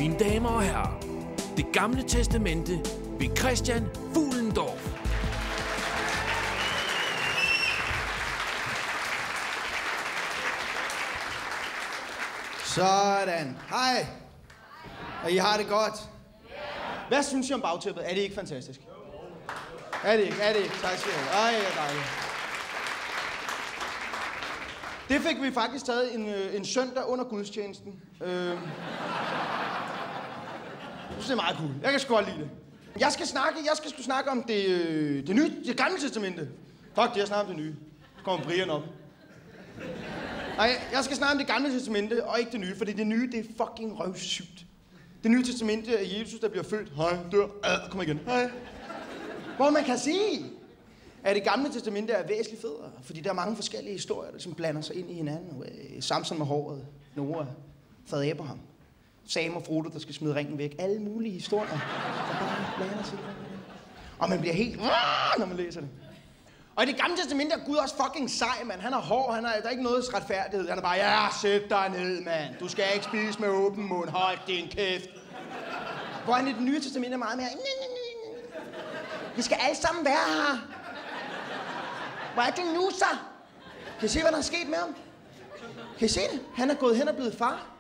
Mine damer og herrer, Det Gamle Testamente ved Christian Fuhlendorff. Sådan. Hej. Og I har det godt? Hvad synes I om bagtæppet? Er det ikke fantastisk? Er det ikke? Er det ikke? Tak skal I have. Ej, det er dejligt. Det fik vi faktisk taget en søndag under gudstjenesten. Jeg synes, det er meget cool. Jeg kan sgu godt lide det. Jeg skal snakke om det gamle testamente. Fuck det, jeg snakker om det nye. Så kommer Brian op. Nej, jeg skal snakke om det gamle testamente, og ikke det nye, fordi det nye, det er fucking røvsygt. Det nye testamente er Jesus, der bliver født. Hej, dør. Kom igen. Hej. Hvor man kan sige, at det gamle testamente er væsentligt federe, fordi der er mange forskellige historier, der som blander sig ind i hinanden. Samson med håret, Noah, fader Abraham, Sam og Frodo, der skal smide ringen væk. Alle mulige historier, der bare blander sig. Og man bliver helt når man læser det. Og i det gamle testamente er Gud også fucking sej, mand. Han er hård, der er ikke noget retfærdighed. Han er bare, ja, sæt dig ned, mand. Du skal ikke spise med åben mund. Hold din kæft. Hvor han i det nye testamente er meget mere, vi skal alle sammen være her. Hvor er det nu så? Kan I se, hvad der er sket med ham? Kan I se det? Han er gået hen og blevet far.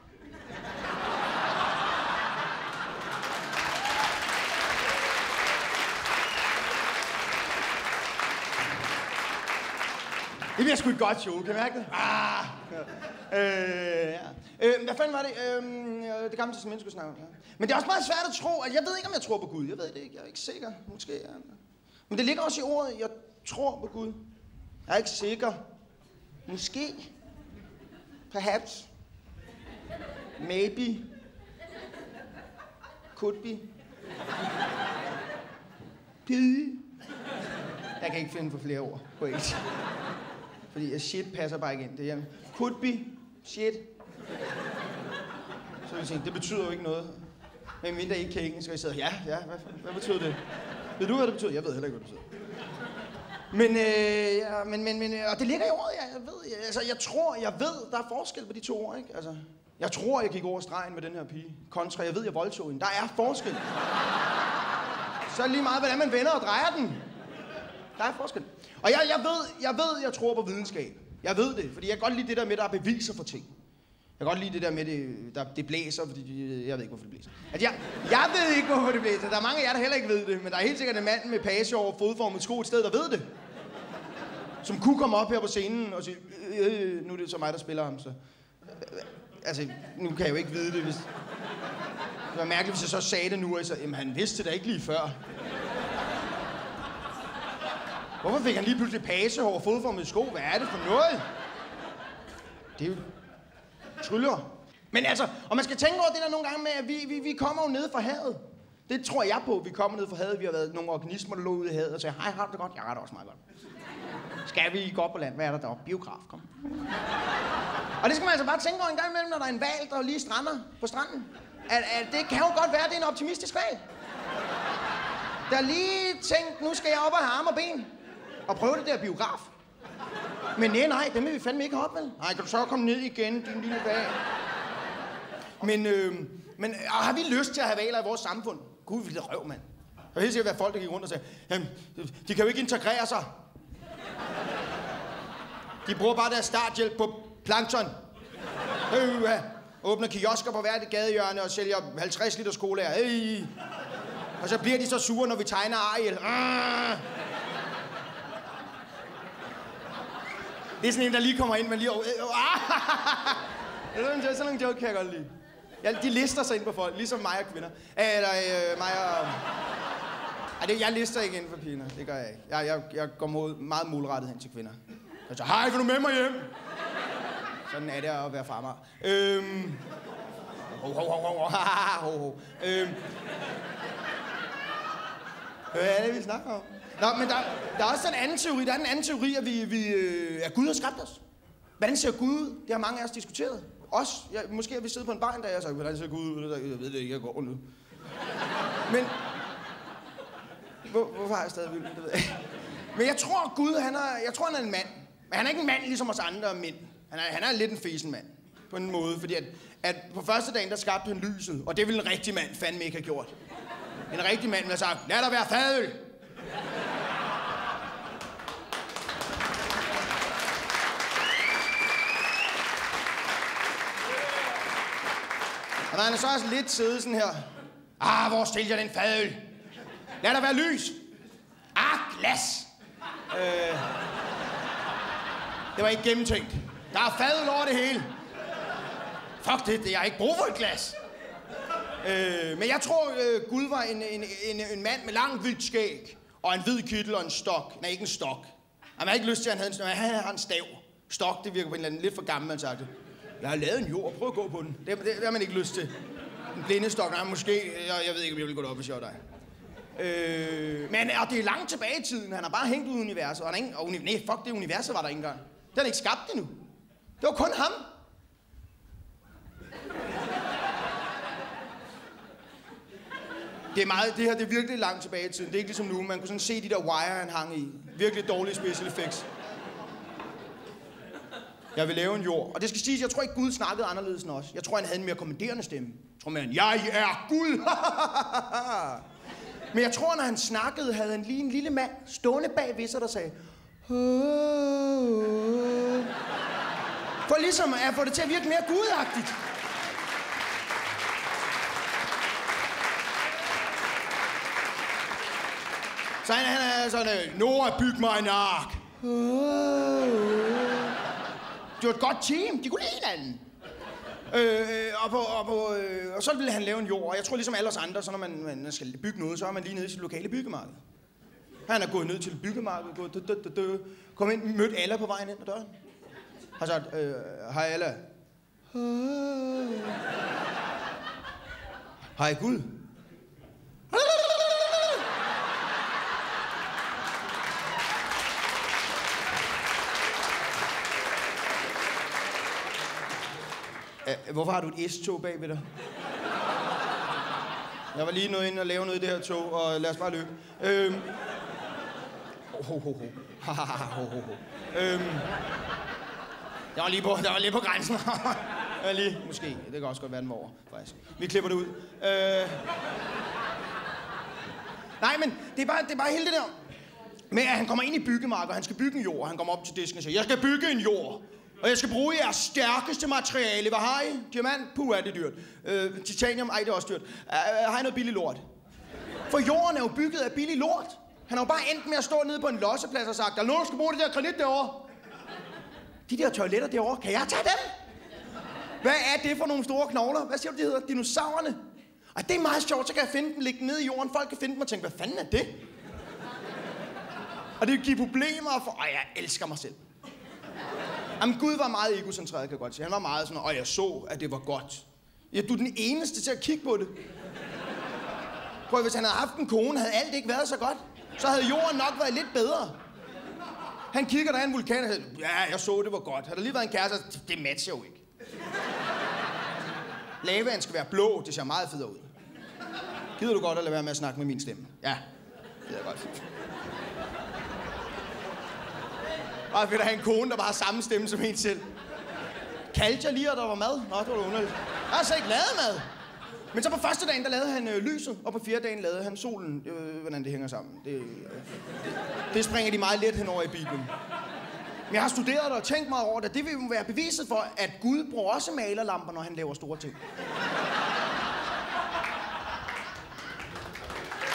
Det bliver sgu et godt show, kan I mærke det? Hvad fanden var det? Det gamle testamente skulle snakke om. Ja. Men det er også meget svært at tro, at jeg ved ikke, om jeg tror på Gud. Jeg ved det ikke, jeg er ikke sikker. Måske. Ja. Men det ligger også i ordet, jeg tror på Gud. Jeg er ikke sikker. Måske. Perhaps. Maybe. Could be. Pige. Jeg kan ikke finde på flere ord på engelsk. Fordi shit passer bare ikke ind. Det er could be, shit. Så vil jeg tænke, det betyder jo ikke noget. Men mindre I ikke kan engelsk, og I sidder, ja, hvad betyder det? Ved du, hvad det betyder? Jeg ved heller ikke, hvad det betyder. Men, og det ligger i ordet, jeg ved. Altså, jeg ved, der er forskel på de to ord, ikke? Altså, jeg tror, jeg gik over stregen med den her pige. Kontra, jeg ved, jeg voldtog hende. Der er forskel. Så er det lige meget, hvordan man vender og drejer den. Der er forskel. Og jeg tror på videnskab. Jeg ved det, fordi jeg kan godt lide det der med, der er beviser for ting. Jeg kan godt lide det der med, det blæser, fordi jeg ved ikke, hvorfor det blæser. Altså, jeg ved ikke, hvorfor det blæser. Der er mange af jer, der heller ikke ved det, men der er helt sikkert en mand med page over fodformet sko et sted, der ved det. Som kunne komme op her på scenen og sige, nu er det så mig, der spiller ham, så... Altså, nu kan jeg jo ikke vide det, hvis... Det var mærkeligt, hvis jeg så sagde det nu, og så, jamen han vidste det da ikke lige før. Hvorfor fik han lige pludselig page over fodformet sko? Hvad er det for noget? Det er jo tryller. Men altså, og man skal tænke over det der nogle gange med, at vi kommer jo ned fra havet. Det tror jeg på, vi kommer ned fra havet. Vi har været nogle organismer, der lå ude i havet og sagde, hej, har du det godt? Jeg har det også meget godt. Skal vi gå op på land? Hvad er der deroppe? Biograf, kom. Og det skal man altså bare tænke over en gang imellem, når der er en hval, der lige strander på stranden. At det kan jo godt være, at det er en optimistisk hval. Der lige tænkt, nu skal jeg op og have arme og ben. Og prøve det der biograf. Men nej, dem vil vi fandme ikke hoppe, vel? Nej, kan du så komme ned igen, din lille hval? Men har vi lyst til at have hvaler i vores samfund? Gud, vi er røv, mand. Der er helt sikkert være folk, der gik rundt og sagde, jamen, de kan jo ikke integrere sig. De bruger bare deres starthjælp på plankton. Åbner kiosker på hvert gadehjørne og sælger 50 liter skolager. Og så bliver de så sure, når vi tegner Ariel. Det er sådan en, der lige kommer ind, men lige... Sådan en joke kan jeg godt lide. De lister sig ind på folk, ligesom mig og kvinder. Jeg lister ikke ind for piger. Det gør jeg ikke. Jeg går meget målrettet hen til kvinder. Jeg siger, hej, vil du med mig hjem? Sådan er det at være farmar. Hvad er det, vi snakker om? Nå, men der er også en anden teori. Der er en anden teori, at Gud har skabt os. Hvordan ser Gud ud? Det har mange af os diskuteret. Måske har vi siddet på en bar en dag og sagt, hvordan ser Gud ud? Jeg ved det ikke, jeg går nu. Men... Hvorfor har jeg stadig vildt? Det ved jeg ikke. Men jeg tror, Gud, han er en mand. Men han er ikke en mand ligesom os andre mænd. Han er lidt en fesen mand. på en måde, fordi at på første dagen, der skabte han lyset, og det ville en rigtig mand fandme ikke have gjort. En rigtig mand ville have sagt, lad der være fadøl. Og når han er så også lidt siddet sådan her, hvor stiller jeg den fadøl? Lad der være lys. Glas. Det var ikke gennemtænkt. Der er fadøl over det hele. Fuck det, jeg har ikke brug for et glas. Men jeg tror, Gud var en mand med langt hvidt skæg, og en hvid kittel og en stok. Nej, ikke en stok. Han har ikke lyst til, at han har en stav. Stok, det virker på en eller anden lidt for gammel, man sagt det. Jeg har lavet en jord, prøv at gå på den. Det har man ikke lyst til. En blindestok, nej, måske. Jeg ved ikke, om jeg ville gå derop, hvis jeg var dig. Men det er langt tilbage i tiden. Han har bare hængt ud i universet. Nej, fuck, det universet var der ikke engang. Det har ikke skabt endnu. Det var kun ham. Det er virkelig langt tilbage i tiden. Det er ikke ligesom nu. Man kunne sådan se de der wire, han hang i. Virkelig dårlige special effects. Jeg vil lave en jord. Og det skal siges, jeg tror ikke Gud snakkede anderledes end os. Jeg tror, han havde en mere kommanderende stemme. Jeg tror mere, jeg er Gud. Men jeg tror, når han snakkede, havde han lige en lille mand stående bag ved sig, der sagde... For ligesom at få det til at virke mere gudagtigt. Så han er sådan, Noah, byg mig en ark. Det var et godt team. De kunne lide hinanden. Og så ville han lave en jord. Og jeg tror ligesom alle os andre, så når man skal bygge noget, så er man lige nede i sit lokale byggemarked. Han er gået ned til et byggemarked, kom ind, mødte Alla på vejen ind ad døren. Har sagt, hej Alla. Hej Gud. Hvorfor har du et S-tog bag ved dig? Jeg var lige nået ind og lave noget i det her tog, og lad os bare løbe. Jeg var lige på grænsen. Måske. Det kan også godt være, den var over, faktisk. Vi klipper det ud. Nej, men det er bare hele det der med, at han kommer ind i byggemarkedet, og han skal bygge en jord, og han kommer op til disken og siger, jeg skal bygge en jord. Og jeg skal bruge jeres stærkeste materiale. Hvad har I? Diamant? Puh, er det dyrt. Titanium? Ej, det er også dyrt. Har I noget billig lort? For jorden er jo bygget af billig lort. Han har jo bare endt med at stå nede på en losseplads og sagt, der er nogen, der skal bruge det der granit derovre. De der toiletter derovre, kan jeg tage dem? Hvad er det for nogle store knogler? Hvad siger du, de hedder? Dinosaurerne? Og det er meget sjovt, så kan jeg finde dem, lægge dem ned i jorden. Folk kan finde dem og tænke, hvad fanden er det? Og det giver problemer for... jeg elsker mig selv. Jamen, Gud var meget egocentreret, kan jeg godt sige. Han var meget sådan, jeg så, at det var godt. Ja, du er den eneste til at kigge på det. Prøv, hvis han havde haft en kone, havde alt ikke været så godt. Så havde jorden nok været lidt bedre. Han kigger, der er en vulkan, og siger, ja, jeg så, det var godt. Har der lige været en kæreste? Det matcher jo ikke. Lavaen skal være blå, det ser meget federe ud. Gider du godt at lade være med at snakke med min stemme? Ja, det er godt. Og vil der have en kone, der bare har samme stemme som en selv. Kaldte jeg lige, og der var mad? Nå, det var underligt. Jeg har altså ikke lavet mad. Men så på første dagen, der lavede han lyset, og på fjerde dagen lavede han solen. Hvordan det hænger sammen. Det springer de meget let henover i Bibelen. Men jeg har studeret det og tænkt mig over det. Det vil jo være beviset for, at Gud bruger også malerlamper, når han laver store ting.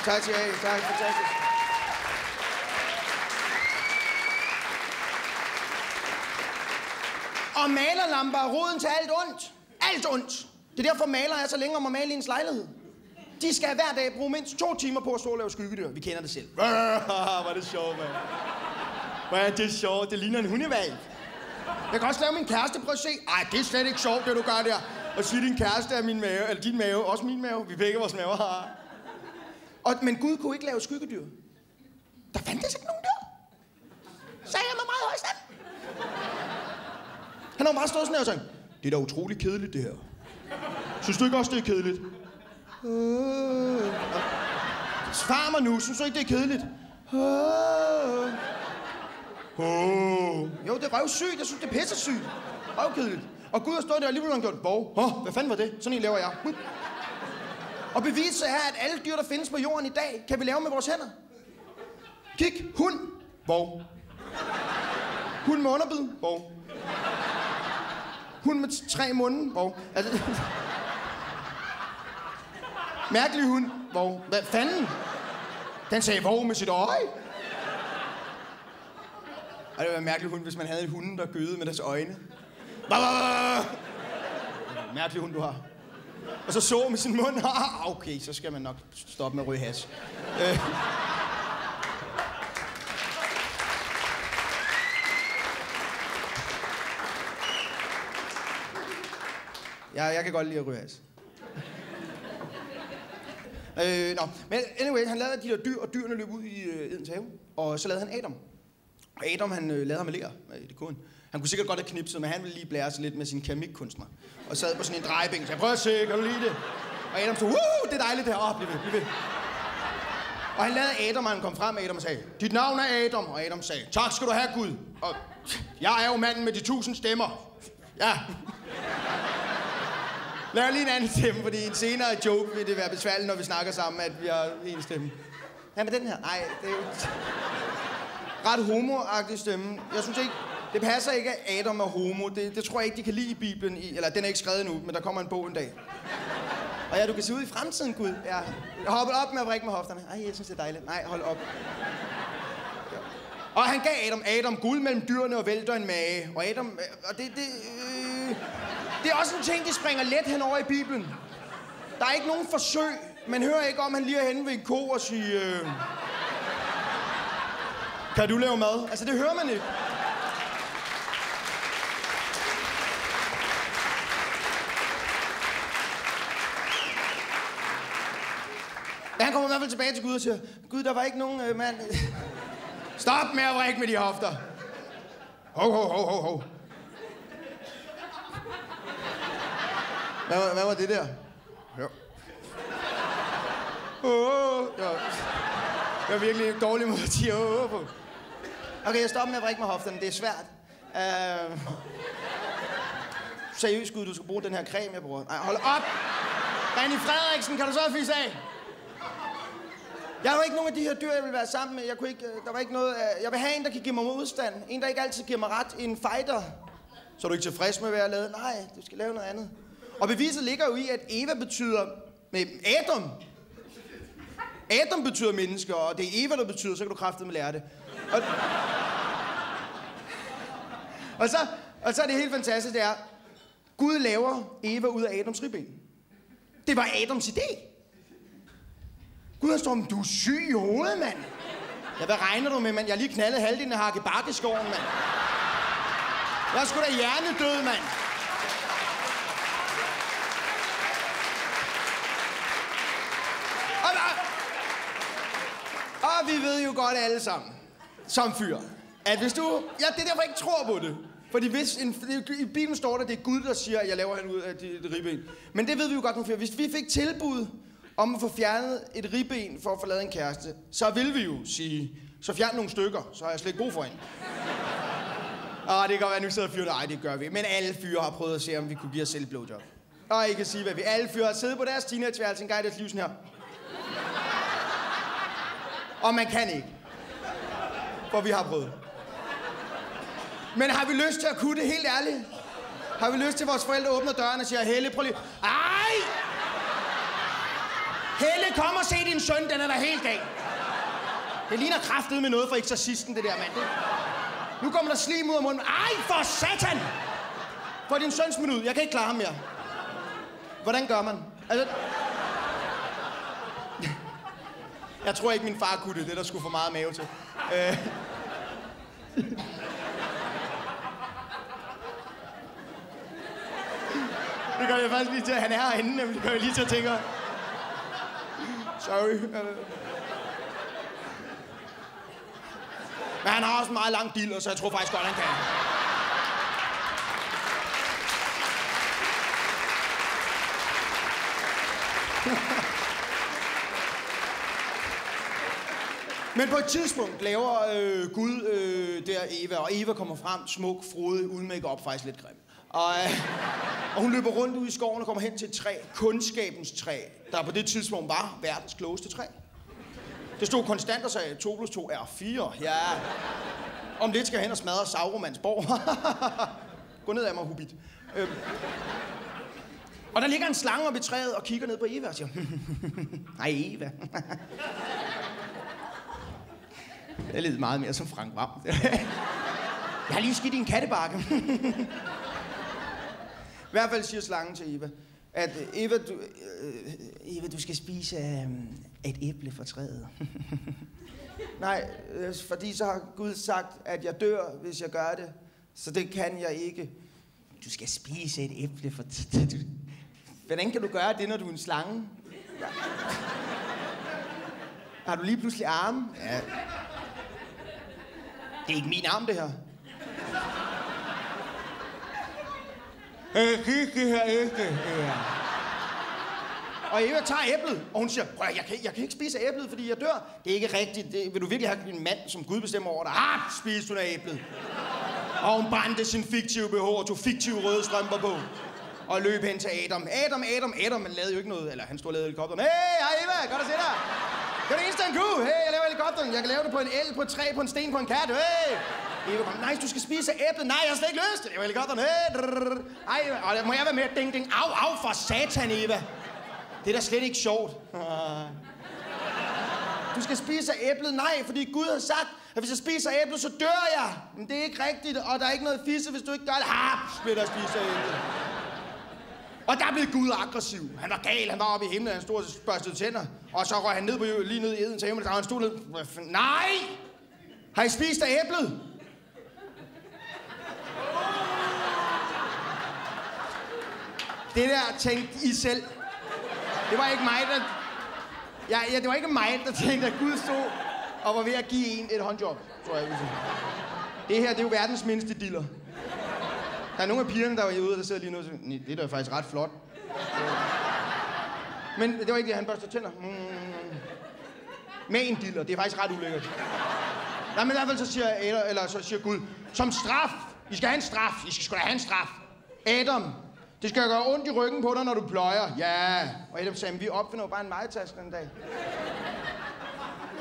Tak til jer. Tak, fantastisk. Og malerlamper er roden til alt ondt. Alt ondt. Det er derfor malere er så længe om at male i ens lejlighed. De skal hver dag bruge mindst 2 timer på at stå og lave skyggedyr. Vi kender det selv. Hvor er det sjovt, mand. Hvor er det sjovt. Det ligner en hundevalg. Jeg kan også lave min kæreste. Prøv at se. Ej, det er slet ikke sjovt, det du gør der. Og sige, din kæreste er min mave. Eller din mave. Også min mave. Vi begge vores maver har. Men Gud kunne ikke lave skyggedyr. Der fandtes ikke nogen der. Sagde jeg med meget høj stemme. Han har bare stået sådan her og sagt, det er da utroligt kedeligt, det her. Synes du ikke også, det er kedeligt? Svar mig nu, synes du ikke, det er kedeligt? Jo, det er røvsygt. Jeg synes, det er pissesygt. Røvkedeligt. Og Gud har stået der, og lige pludselig har han gjort, hvad fanden var det? Sådan en laver jeg. Og beviset er, at alle dyr, der findes på jorden i dag, kan vi lave med vores hænder. Kig, hund, hund med underbid, hund med 3 munde, altså, mærkelig hund, hvad fanden? Den sagde med sit øje. Og det var en mærkelig hund, hvis man havde en hund, der gøede med deres øjne. Mærkelig hund, du har. Og så med sin mund. Okay, så skal man nok stoppe med at ryge hash. Jeg kan godt lide at ryge hash. Men anyway, han lavede de der dyr, og dyrene løb ud i Edens have. Og så lavede han Adam. Og Adam, han lavede ham med ler i det koden. Han kunne sikkert godt have knipset, men han ville lige blære sig lidt med sin keramikkunstner. Og sad på sådan en drejebænk, så jeg prøver at se, kan du lide det? Og Adam stod, det er dejligt det her, bliv ved. Og han lavede Adam, og han kom frem med Adam og sagde, dit navn er Adam. Og Adam sagde, tak skal du have, Gud. Og jeg er jo manden med de 1000 stemmer. Ja. Lav lige en anden stemme, fordi en senere joke vil det være besværligt, når vi snakker sammen, at vi har en stemme. Ja, med den her. Nej, det er jo ret homo-agtig stemme. Jeg synes ikke, det passer ikke, at Adam er homo. Det tror jeg ikke, de kan lide i Bibelen. Eller den er ikke skrevet endnu, men der kommer en bog en dag. Og ja, du kan se ud i fremtiden, Gud. Ja. Jeg hoppede op med at vrikke med hofterne. Ej, jeg synes, det er dejligt. Nej, hold op. Ja. Og han gav Adam guld mellem dyrene og vælter en mage. Og Adam... Og det er også en ting, de springer let hen over i Bibelen. Der er ikke nogen forsøg. Man hører ikke om, han lige er henne ved en ko og siger... Kan du lave mad? Altså, det hører man ikke. Ja, han kommer i hvert fald tilbage til Gud og siger, Gud, der var ikke nogen mand... Stop med at vrikke med de hofter. Ho. Hvad var det der? Jo. Det var virkelig en dårlig måde at sige på. Okay, jeg stopper med at vrikke med hofterne. Det er svært. Seriøst, Gud, du skal bruge den her creme, jeg bruger. Nej, hold op! René Frederiksen, kan du så fisse af? Jeg har ikke nogen af de her dyr, jeg vil være sammen med. Jeg kunne ikke, der var ikke noget... Jeg vil have en, der kan give mig modstand. En, der ikke altid giver mig ret. En fighter. Så er du ikke tilfreds med, hvad jeg har lavet? Nej, du skal lave noget andet. Og beviset ligger jo i, at Eva betyder... med Adam. Adam betyder mennesker, og det er Eva, der betyder, så kan du kraftedeme lære det. Og så er det helt fantastisk, det er... Gud laver Eva ud af Adams ribben. Det var Adams idé. Gud har stået, du er syg i hovedet, mand. Ja, hvad regner du med, mand? Jeg har lige knaldet halvdelen af Hakke Bakkeskoven, mand. Jeg er sgu da hjernedød, mand. Og vi ved jo godt alle sammen, som fyr, at hvis du... Ja, det er derfor, jeg ikke tror på det. Fordi hvis i Bibelen står der, det er Gud, der siger, at jeg laver han ud af det ribben. Men det ved vi jo godt nu fyr. Hvis vi fik tilbud om at få fjernet et ribben for at få lavet en kæreste, så vil vi jo sige, så fjern nogle stykker, så har jeg slet ikke brug for en. Det kan godt være, nu sidder fyre, nej, det gør vi. Men alle fyre har prøvet at se, om vi kunne give os selv et blowjob. Og I kan sige, hvad vi... Alle fyre har siddet på deres teenageværelse en gang i deres liv sådan her. Og man kan ikke. For vi har prøvet. Men har vi lyst til at kunne det, helt ærligt? Har vi lyst til, at vores forældre åbner døren og siger, Helle, prøv lige... Ej! Helle, kom og se din søn, den er der helt galt. Det ligner kraftet med noget for eksorcisten, det der, mand. Nu kommer der slim ud af munden. Ej, for satan! Få din søn smidt ud. Jeg kan ikke klare ham mere. Hvordan gør man? Altså... Jeg tror ikke, min far kunne det. Det der skulle for meget mave til. Det gør jeg faktisk lige til, at han er herinde, nemlig. Det gør jeg lige til at tænke. Sorry. Men han har også en meget lang diller, så jeg tror faktisk godt, han kan. Men på et tidspunkt laver Gud der Eva, og Eva kommer frem, smuk, frodig, uden make-up, faktisk lidt grim. Og hun løber rundt ude i skoven og kommer hen til et træ. Kundskabens træ, der på det tidspunkt var verdens klogeste træ. Det stod konstant og sagde, 2 + 2 er 4. Ja. Om lidt skal jeg hen og smadre Sauromans borg. Gå ned ad mig, Hobbit. Og der ligger en slange oppe i træet og kigger ned på Eva og siger, nej, Eva. Jeg lød meget mere som Frank Hvam. Jeg har lige skidt i en kattebakke. I hvert fald siger slangen til Eva, at Eva, du skal spise et æble fra træet. Nej, fordi så har Gud sagt, at jeg dør, hvis jeg gør det. Så det kan jeg ikke. Du skal spise et æble fra træet. Hvordan kan du gøre det, når du er en slange? Ja. Har du lige pludselig arme? Ja. Det er ikke min arm, det her. Det her æble. Ja. Og Eva tager æblet, og hun siger, prøv jeg kan ikke spise æblet, fordi jeg dør. Det er ikke rigtigt. Vil du virkelig have en mand, som Gud bestemmer over dig? Spiste hun af æblet. Og hun brændte sin fiktive BH og tog fiktive røde strømper på. Og løb hen til Adam. Adam, han lavede jo ikke noget. Eller han stod og lavede helikopteren. Hey, hej Eva, godt at se dig. Det er det eneste, han kunne. Hey, jeg laver helikopteren. Jeg kan lave det på en el, på et træ, på en sten, på en kat. Hey. Eva kom, nice, du skal spise æblet. Nej, jeg har slet ikke lyst. Jeg laver helikopteren. Hey. Ej, og må jeg være med? Ding, ding. Au, for satan, Eva. Det er da slet ikke sjovt. Du skal spise æblet. Nej, fordi Gud har sagt, at hvis jeg spiser æblet, så dør jeg. Men det er ikke rigtigt, og der er ikke noget fisse, hvis du ikke gør det. Vil der spise æblet. Og der blev Gud aggressiv. Han var gal, han var oppe i himlen, han stod og børstede tænder. Og så røg han lige ned i Edens himmel, og han stod ned. Nej! Har I spist af æblet? Det der tænkte I selv. Det var ikke mig, der... Ja, det var ikke mig, der tænkte, at Gud stod og var ved at give en et håndjob, tror jeg vil sige. Det her, det er jo verdens mindste diller. Der er nogle af pigerne, der var ude, der sidder lige nu og siger, det er da faktisk ret flot. Men det var ikke det, han børster tænder. Med en diller, det er faktisk ret ulækkert. Nej, men i hvert fald så siger Gud, som straf, I skal have en straf, I skal sgu da have en straf. Adam, det skal gøre ondt i ryggen på dig, når du pløjer. Ja, og Adam sagde, vi opfinder jo bare en majetaske en dag.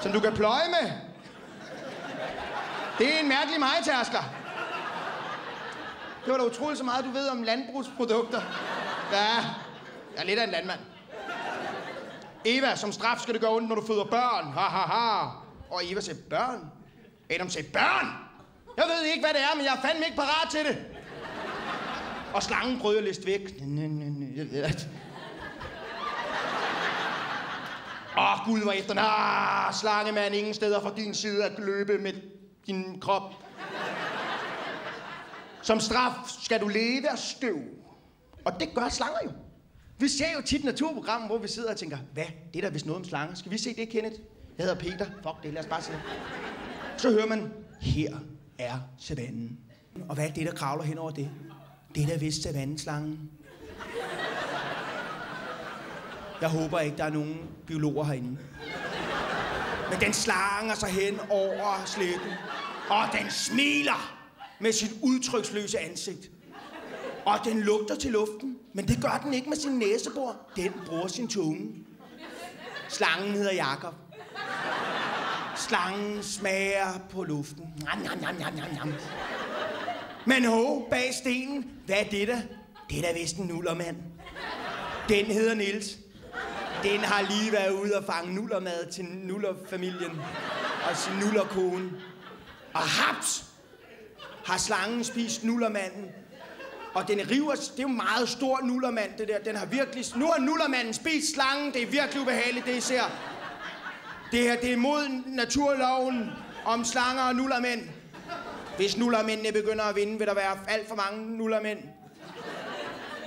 Som du kan pløje med. Det er en mærkelig majetasker. Det var da utroligt så meget, du ved om landbrugsprodukter. Ja, jeg er lidt af en landmand. Eva, som straf skal det gøre ondt, når du føder børn. Ha, ha, ha. Og Eva sagde, børn? Adam sagde, børn? Jeg ved ikke, hvad det er, men jeg er fandme ikke parat til det. Og slangen prøvede at liste væk. Gud var efter den. Slangemand, ingen steder fra din side at løbe med din krop. Som straf skal du leve af støv. Og det gør slanger jo. Vi ser jo tit naturprogrammer, hvor vi sidder og tænker, hvad? Det er da vist noget om slanger. Skal vi se det, Kenneth? Jeg hedder Peter. Fuck det, lad os bare se. Så hører man, her er savannen. Og hvad er det, der kravler hen over det? Det er da vist savannenslangen. Jeg håber ikke, der er nogen biologer herinde. Men den slanger sig hen over sletten. Og den smiler med sit udtryksløse ansigt. Og den lugter til luften, men det gør den ikke med sin næsebor. Den bruger sin tunge. Slangen hedder Jakob. Slangen smager på luften. Men bag stenen, hvad er det der? Det er da vist en nullermand. Den hedder Niels. Den har lige været ude og fange nullermad til nullerfamilien og sin nullerkone. Og haps! Har slangen spist nullermanden. Og den river, det er jo meget stor nullermand, det der. Den har virkelig... Nu har nullermanden spist slangen. Det er virkelig ubehageligt, det I ser. Det her, det er mod naturloven om slanger og nullermænd. Hvis nullermændene begynder at vinde, vil der være alt for mange nullermænd.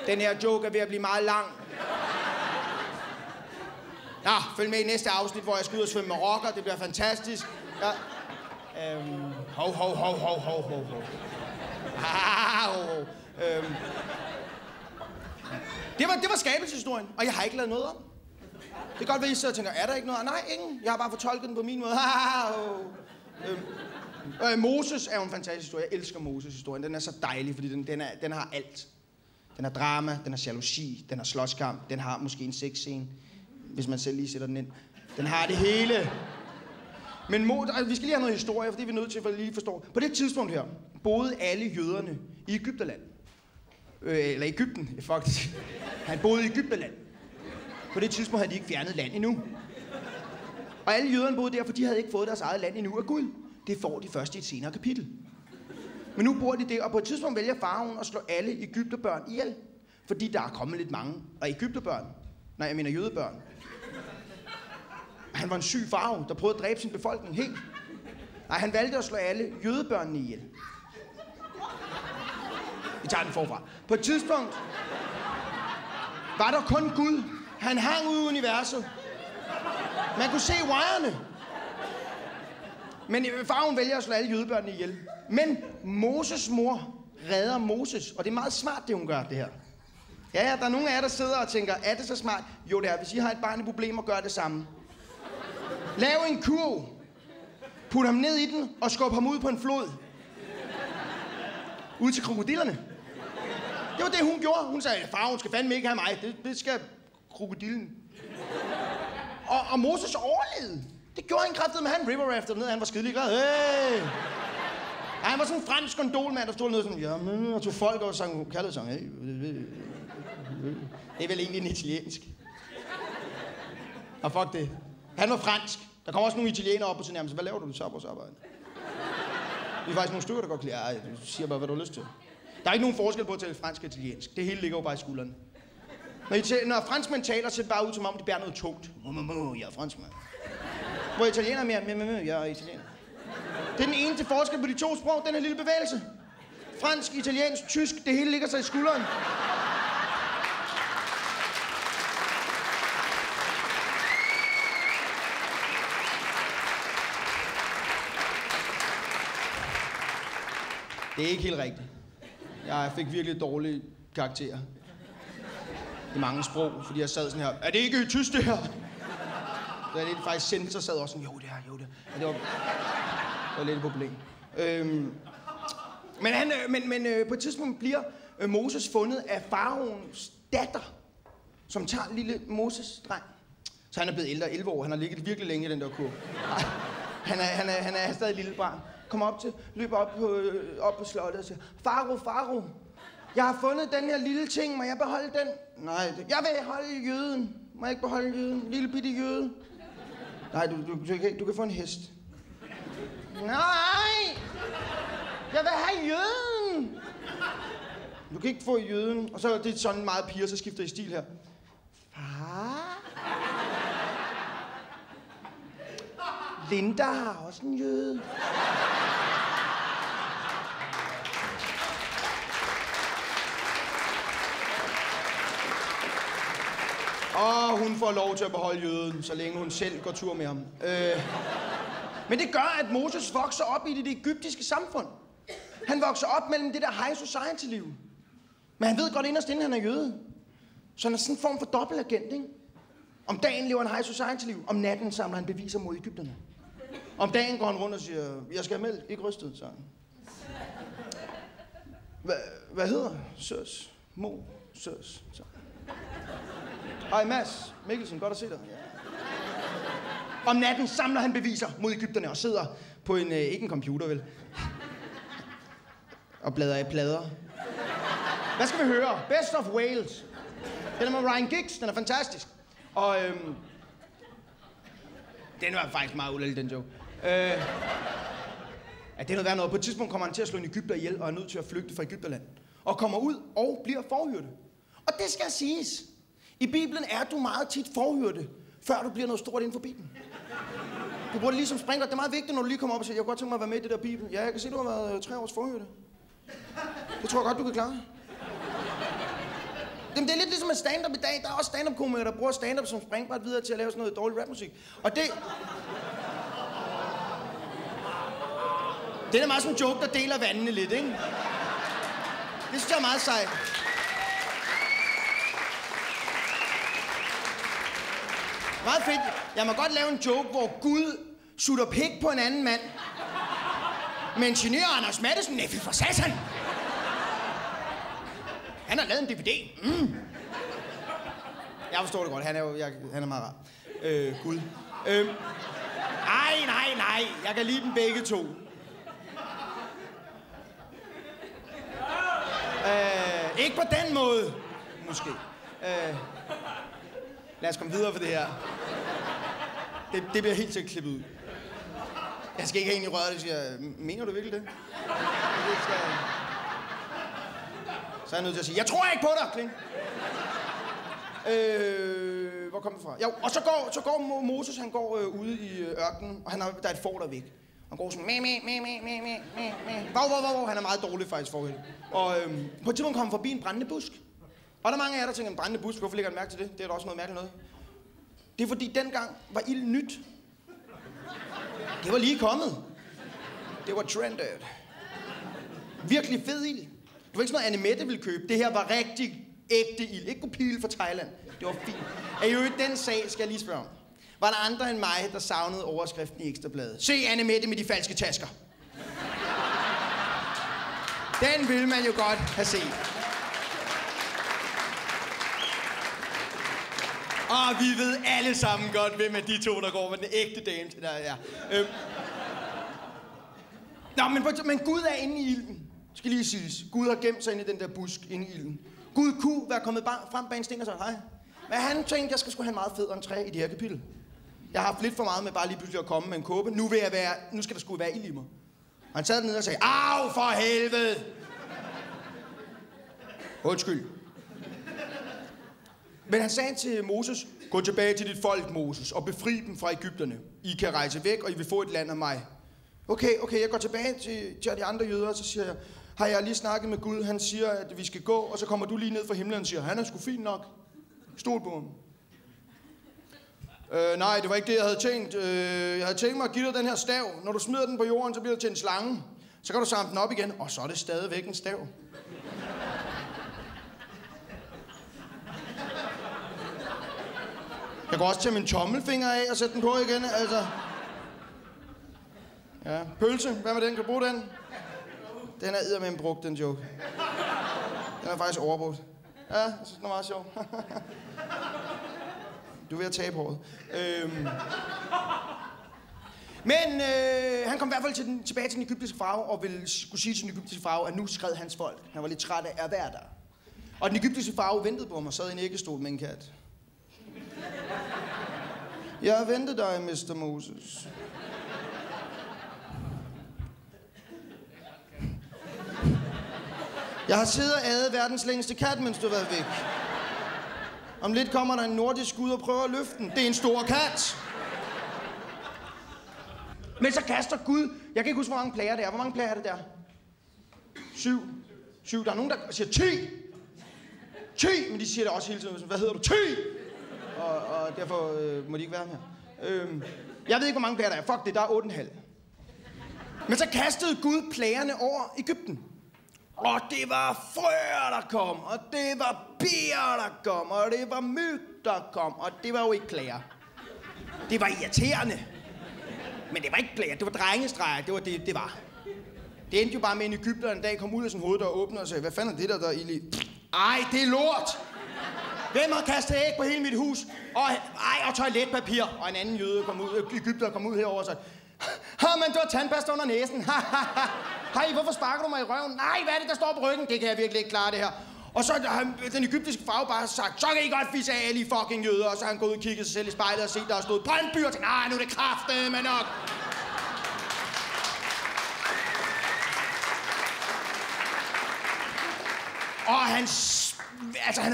Den her joke er ved at blive meget lang. Nå, følg med i næste afsnit, hvor jeg skal ud og svømme med rocker. Det bliver fantastisk. Ja. Hov. Det var skabelseshistorien, og jeg har ikke lavet noget om. Det kan godt være, I sidder og tænker, er der ikke noget? Nej, ingen. Jeg har bare fortolket den på min måde. Moses er jo en fantastisk historie. Jeg elsker Moses-historien. Den er så dejlig, fordi den har alt. Den har drama, den har jalousi, den har slåskamp, den har måske en sexscene, hvis man selv lige sætter den ind. Den har det hele. Men vi skal lige have noget historie, fordi vi er nødt til at lige forstå. På det tidspunkt her boede alle jøderne i Egypterland. Eller Egypten, faktisk. Han boede i Egypterland. På det tidspunkt havde de ikke fjernet land endnu. Og alle jøderne boede der, for de havde ikke fået deres eget land endnu af Gud. Det får de først i et senere kapitel. Men nu bor de der, og på et tidspunkt vælger faraoen at slå alle egypterbørn ihjel. Fordi der er kommet lidt mange. Og egypterbørn. Nej, jeg mener jødebørn. Han var en syg farao, der prøvede at dræbe sin befolkning helt. Nej, han valgte at slå alle jødebørnene ihjel. Vi tager den forfra. På et tidspunkt var der kun Gud. Han hang ud i universet. Man kunne se wirene. Men faraoen vælger at slå alle jødebørnene ihjel. Men Moses mor redder Moses. Og det er meget smart, det hun gør, det her. Ja, der er nogle af jer, der sidder og tænker, er det så smart? Jo, det er. Hvis I har et barn i problemer, gør det samme. Lav en kurv. Put ham ned i den og skub ham ud på en flod. Ud til krokodillerne. Det var det, hun gjorde. Hun sagde, faraoen skal fandme ikke have mig. Det skal krokodillen. Og Moses overlevede. Det gjorde han kraftedeme med han river rafter ned. Han var skidelig glad. Hey! Ej, han var sådan en fransk gondolmand, der stod nede sådan, ja, og tog folk og sang kærlighedssang. Hey. Det er vel egentlig en italiensk. Og fuck det. Han var fransk. Der kommer også nogle italienere op på sin nærmest. Hvad laver du så på vores arbejde? Vi er faktisk nogle stykker, der går klæder. Ej, du siger bare, hvad du har lyst til. Der er ikke nogen forskel på at tale fransk og italiensk. Det hele ligger jo bare i skuldrene. Når franskmænd taler, ser det bare ud, som om de bærer noget tungt. Jeg er franskmand. Hvor italiener er mere, jeg er italiener. Det er den ene til forskel på de to sprog, den her lille bevægelse. Fransk, italiensk, tysk, det hele ligger sig i skulderen. Det er ikke helt rigtigt. Jeg fik virkelig dårlige karakterer. I mange sprog, fordi jeg sad sådan her. Er det ikke tysk, det her? Så er det faktisk sensor sad også sådan, jo det er. Ja, det var lidt et problem. Men på et tidspunkt bliver Moses fundet af faraoens datter, som tager en lille Moses-dreng. Så han er blevet ældre, 11 år. Han har ligget virkelig længe i den der kurv. Han er stadig et lille barn. Løber op på slottet og siger, Farao, jeg har fundet den her lille ting, må jeg beholde den? Nej, jeg vil holde jøden. Må jeg ikke beholde jøden? Lille bitte jøde. Nej, du kan få en hest. Nej! Jeg vil have jøden! Du kan ikke få jøden. Og så er det sådan meget piger, så skifter I stil her. Far? Linda har også en jøde. Og hun får lov til at beholde jøden, så længe hun selv går tur med ham. Men det gør, at Moses vokser op i det egyptiske samfund. Han vokser op mellem det der high society-liv. Men han ved godt inderst inden, han er jøde. Så han er sådan en form for dobbeltagent, ikke? Om dagen lever han high society-liv. Om natten samler han beviser mod egypterne. Om dagen går han rundt og siger, jeg skal have mælk, ikke rystet, så. Hvad hedder søs? Mo, søs, så. Hej Mads Mikkelsen, godt at se dig. Ja. Om natten samler han beviser mod egypterne og sidder på ikke en computer, vel? Og bladrer i plader. Hvad skal vi høre? Best of Wales. Den er med Ryan Giggs, den er fantastisk. Og den var faktisk meget ulældelig, den joke. Ja, det er noget værd noget. På et tidspunkt kommer han til at slå en egypter ihjel og er nødt til at flygte fra Egypterland. Og kommer ud og bliver forhyrte. Og det skal siges. I Bibelen er du meget tit forhyrte, før du bliver noget stort inden for Bibelen. Du bruger det lige som sprinkler. Det er meget vigtigt, når du lige kommer op og siger, jeg kunne godt tænke mig at være med i det der Bibelen. Ja, jeg kan se, du har været 3 års forhyrte. Det tror jeg godt, du kan klare. Jamen, det er lidt ligesom med stand-up i dag. Der er også stand-up-komikere, der bruger stand-up som springbræt videre til at lave sådan noget dårlig rapmusik. Og det er meget sådan en joke, der deler vandene lidt, ikke? Det synes jeg er meget sejt. Meget fedt. Jeg må godt lave en joke, hvor Gud sutter pik på en anden mand. med ingeniør Anders Mattesen. Nej, for satan! Han har lavet en DVD. Jeg forstår det godt. Han er meget rar. Gud. Nej. Jeg kan lide dem begge to. Ikke på den måde. Måske. Lad os komme videre for det her. Det bliver helt sikkert klippet ud. Jeg skal ikke have en i røret, der siger, mener du virkelig det? Så er jeg nødt til at sige, jeg tror ikke på dig, Kling. Hvor kom det fra? Jo, og så går Moses, han går ude i ørkenen, og der er et får der væk. Han går sådan, Hvor. Han er meget dårlig faktisk forhold. Og på et tidspunkt kommer han forbi en brændende busk. Og der er mange af jer, der tænker, en brændende busk, hvorfor lægger han mærke til det? Det er da også noget mærkeligt noget. Det er fordi dengang var ild nyt. Det var lige kommet. Det var trendet. Virkelig fed ild. Det var ikke sådan noget, Anne Mette ville købe. Det her var rigtig ægte ild. Ikke kopil fra Thailand. Det var fint. Og i øvrigt, den sag skal jeg lige spørge om. Var der andre end mig, der savnede overskriften i Ekstrabladet? Se Anne Mette med de falske tasker. Den vil man jo godt have set. Og vi ved alle sammen godt, hvem er de to, der går med den ægte dame til der. Ja. Nå, men Gud er inde i ilden. Skal lige siges. Gud har gemt sig inde i den der busk inde i ilden. Gud kunne være kommet frem bag en sting og sagt, hej. Men han tænkte, jeg skulle have en meget fed entré i det her kapitel. Jeg har haft lidt for meget med bare lige pludselig at komme med en kåbe. Nu skal der sgu være ild i mig. Og han sad dernede og sagde, au for helvede! Undskyld. Men han sagde til Moses, gå tilbage til dit folk, Moses, og befri dem fra Egypterne. I kan rejse væk, og I vil få et land af mig. Okay, jeg går tilbage til de andre jøder, og så siger jeg, har jeg lige snakket med Gud, han siger, at vi skal gå, og så kommer du lige ned fra himlen og siger, han er sgu fint nok. Stol på ham. Nej, det var ikke det, jeg havde tænkt. Jeg havde tænkt mig at give dig den her stav. Når du smider den på jorden, så bliver det til en slange. Så kan du samle den op igen, og så er det stadigvæk en stav. Jeg kan også tage min tommelfinger af og sætte den på igen, altså. Ja, pølse, hvad med den? Kan du bruge den? Den er eddermame brugt, den joke. Den er faktisk overbrugt. Ja, jeg synes, den er meget sjov. Du er ved at tabe håret. Men han kom i hvert fald tilbage til den egyptiske farve, og ville skulle sige til den egyptiske farve, at nu skred hans folk. Han var lidt træt af at være der. Og den egyptiske farve ventede på ham og sad i en æggestol med en kat. Jeg har ventet dig, Mr. Moses. Jeg har siddet og ædet verdens længste kat, mens du har været væk. Om lidt kommer der en nordisk ud og prøver at løfte den. Det er en stor kat. Men så kaster Gud... Jeg kan ikke huske, hvor mange plager det er. Hvor mange plager er det der? 7. Der er nogen, der siger 10. 10! Men de siger det også hele tiden. Hvad hedder du? 10! Og derfor må de ikke være her. Jeg ved ikke, hvor mange plager der er. Fuck det, der er 8,5. Men så kastede Gud plagerne over Egypten. Og det var frøer, der kom, og det var bier, der kom, og det var myg, der kom, og det var jo ikke plager. Det var irriterende. Men det var ikke plager, det var drengestreger, det var det var. Det endte jo bare med en egypter en dag kom ud af sin hoveddør og åbnede og sagde, hvad fanden er det der er ild i? Ej, det er lort! Hvem har kastet æg på hele mit hus? Og toiletpapir. Og en anden jøde kom ud, egypter kom ud herover og sagde, men du har tandpasta under næsen. Hej, hvorfor sparker du mig i røven? Nej, hvad er det, der står på ryggen? Det kan jeg virkelig ikke klare, det her. Og så har den egyptiske farve bare sagt, så kan I godt fisse af alle I fucking jøder. Og så har han gået ud og kigget sig selv i spejlet og set, der har stået brandbyr. Og tænkt, nej, nu er det kraftedeme nok. Og han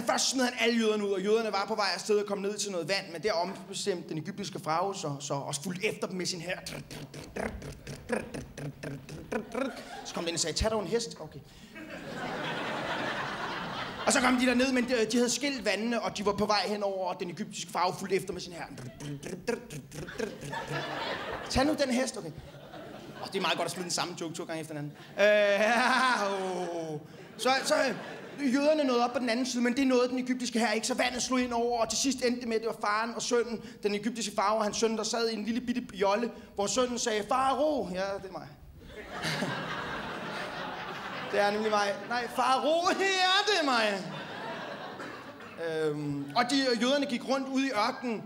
først smed han alle jøderne ud, og jøderne var på vej afsted og kom ned til noget vand, men der ombestemte den egyptiske farve så også fulgte efter dem med sin her. Så kom den og sagde, tag dog en hest. Okay. Og så kom de derned, men de havde skilt vandene, og de var på vej henover, og den egyptiske farve fulgte efter med sin her. Tag nu den hest, okay. Det er meget godt at slutte den samme joke 2 gange efter den anden. Så jøderne nåede op på den anden side, men det nåede den egyptiske her ikke, så vandet slog ind over, og til sidst endte det med, at det var faren og sønnen, den egyptiske far og hans søn, der sad i en lille bitte jolle, hvor sønnen sagde, far, ro. Ja, det er mig. Det er nemlig mig. Nej, Faro, her er det mig. Og jøderne gik rundt ude i ørkenen.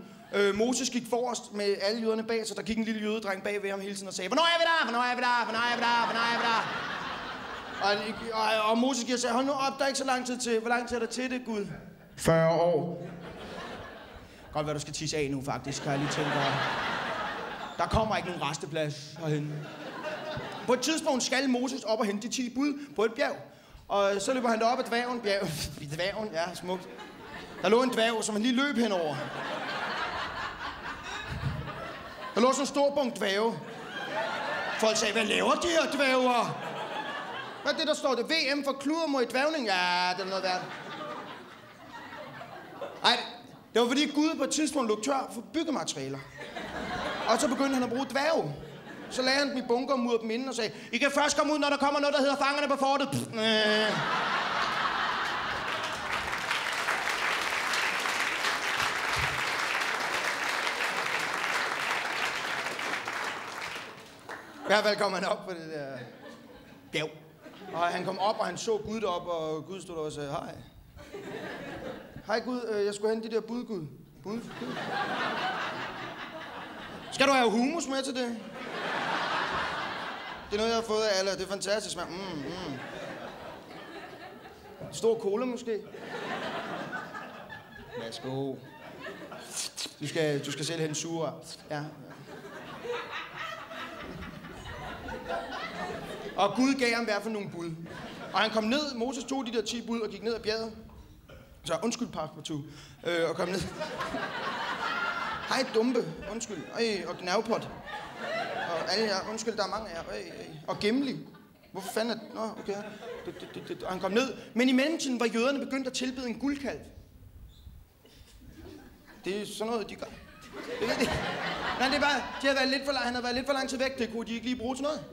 Moses gik forrest med alle jøderne bag, så der gik en lille jødedreng bag ved ham hele tiden og sagde, hvornår er vi der? Hvornår er vi der? Hvornår er vi der? Hvornår er vi der? Og Moses gik og sagde, hold nu op, der er ikke så lang tid til. Hvor lang tid er der til det, Gud? 40 år. Godt være, du skal tisse af nu, faktisk, kan jeg lige tænke over. Der kommer ikke nogen resteplads herhenne. På et tidspunkt skal Moses op og hente de 10 bud på et bjerg. Og så løber han derop ad dværgen. Dværgen, ja, smukt. Der lå en dværg, som han lige løb henover. Der lå sådan en stor bunke dværge. Folk sagde, hvad laver de her dværger? Hvad er det, der står? Det VM for kluder mod dværgning? Ja, det er noget værd. Ej, det var fordi Gud på et tidspunkt lå tør for byggematerialer. Og så begyndte han at bruge dværge. Så lagde han dem i bunker og murede dem inden og sagde, I kan først komme ud, når der kommer noget, der hedder fangerne på fortet. I hvert fald kom han op på det der bjerg. Og han kom op, og han så Gud deroppe, og Gud stod der og sagde, hej. Hej Gud, jeg skulle hente de der bud, Gud. Bud? Skal du have hummus med til det? Det er noget, jeg har fået af alle, det er fantastisk, mand. Stor cola måske? Værsgo. Du skal selv hente sure. Ja. Og Gud gav ham i hvert fald nogle bud. Og han kom ned, Moses tog de der 10 bud og gik ned ad bjerget. Så undskyld, Passepartout. Og kom ned. Hej, dumpe. Undskyld. Og gnavpot. Og alle jer. Undskyld, der er mange af jer. Og Gimli. Hvorfor fanden er det? Nå, okay. Og han kom ned. Men i mellemtiden var jøderne begyndt at tilbede en guldkalv. Det er sådan noget, de gør. Nej, det er bare, han havde været lidt for lang tid væk. Det kunne de ikke lige bruge til noget.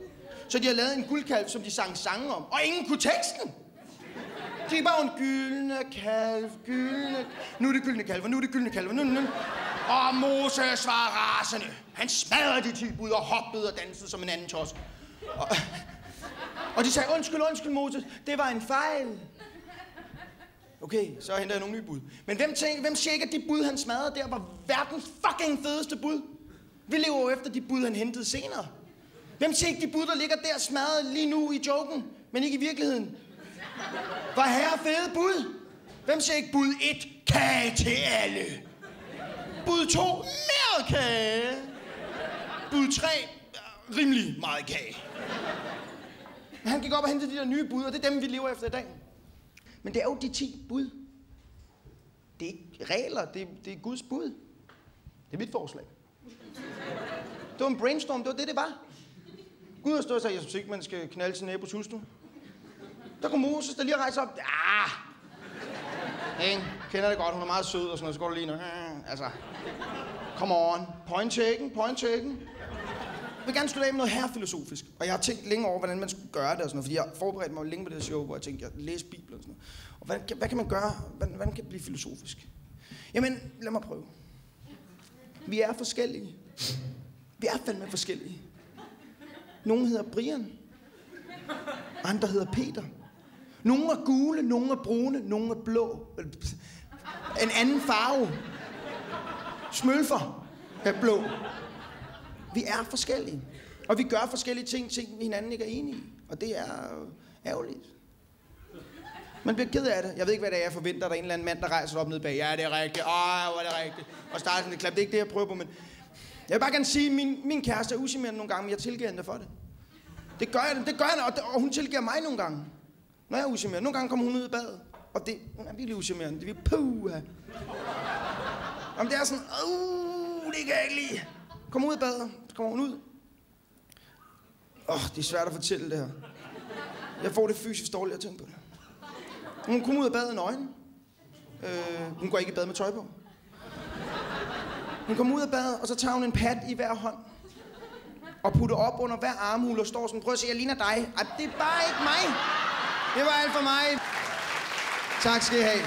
Så de har lavet en guldkalv, som de sang sange om. Og ingen kunne teksten. De er bare en gyldne kalv, gyldne... Nu er det gyldne kalv, nu er det gyldne kalv, nu. Og Moses var rasende. Han smadrede de 10 bud og hoppede og dansede som en anden tos. Og de sagde, undskyld, Moses, det var en fejl. Okay, så henter jeg nogle nye bud. Men hvem tjekker de bud, han smadrede der, var verdens fucking fedeste bud? Vi lever jo efter de bud, han hentede senere. Hvem tjekker de bud, der ligger der smadret lige nu i joken, men ikke i virkeligheden? Var herre fede bud? Hvem tjekker bud 1? Kage til alle. Bud 2? Mere kage. Bud 3? Rimelig meget kage. Han gik op og hentede de der nye bud, og det er dem, vi lever efter i dag. Men det er jo de 10 bud. Det er ikke regler, det er Guds bud. Det er mit forslag. Det var en brainstorm, det var det var. Gud har stået og sagt, jeg synes ikke, man skal knalde sin nabos hustru. Der kom Moses, der lige rejse op. Kender det godt, hun er meget sød og sådan noget, så går du lige nu. Altså, come on. Point taken. Jeg vil gerne slutte af med noget herrefilosofisk. Og jeg har tænkt længe over, hvordan man skulle gøre det og sådan noget, fordi jeg forberedte mig længe på det her show, hvor jeg tænkte, jeg læste Bibelen og sådan noget. Og hvad kan man gøre? Hvordan kan det blive filosofisk? Jamen, lad mig prøve. Vi er forskellige. Vi er fandme forskellige. Nogle hedder Brian. Andre hedder Peter. Nogle er gule, nogle er brune, nogle er blå. En anden farve. Smølfer er blå. Vi er forskellige. Og vi gør forskellige ting, hinanden ikke er enige i. Og det er ærgerligt. Man bliver ked af det. Jeg ved ikke, hvad det er, jeg forventer. Der er en eller anden mand, der rejser op ned bag. Ja, det er rigtigt. Hvor er det rigtigt. Og starter sådan et klap. Det er ikke det, jeg prøver på, men... Jeg vil bare gerne sige, at min kæreste er usimerende nogle gange, men jeg tilgiver hende for det. Det gør jeg, og hun tilgiver mig nogle gange. Når jeg er usimerende. Nogle gange kommer hun ud i badet. Og det er virkelig usimerende. Det er virkelig puha. Om det er sådan, det kan jeg ikke lide. Kom ud i badet. Så kommer hun ud. Det er svært at fortælle det her. Jeg får det fysisk dårligt at tænke på det. Hun kommer ud af badet nøgen. Hun går ikke i bad med tøj på. Hun kommer ud af badet, og så tager hun en pat i hver hånd. Og putter op under hver armhule og står sådan, prøv at se, jeg ligner dig. Det er bare ikke mig. Det var alt for mig. Tak skal I have.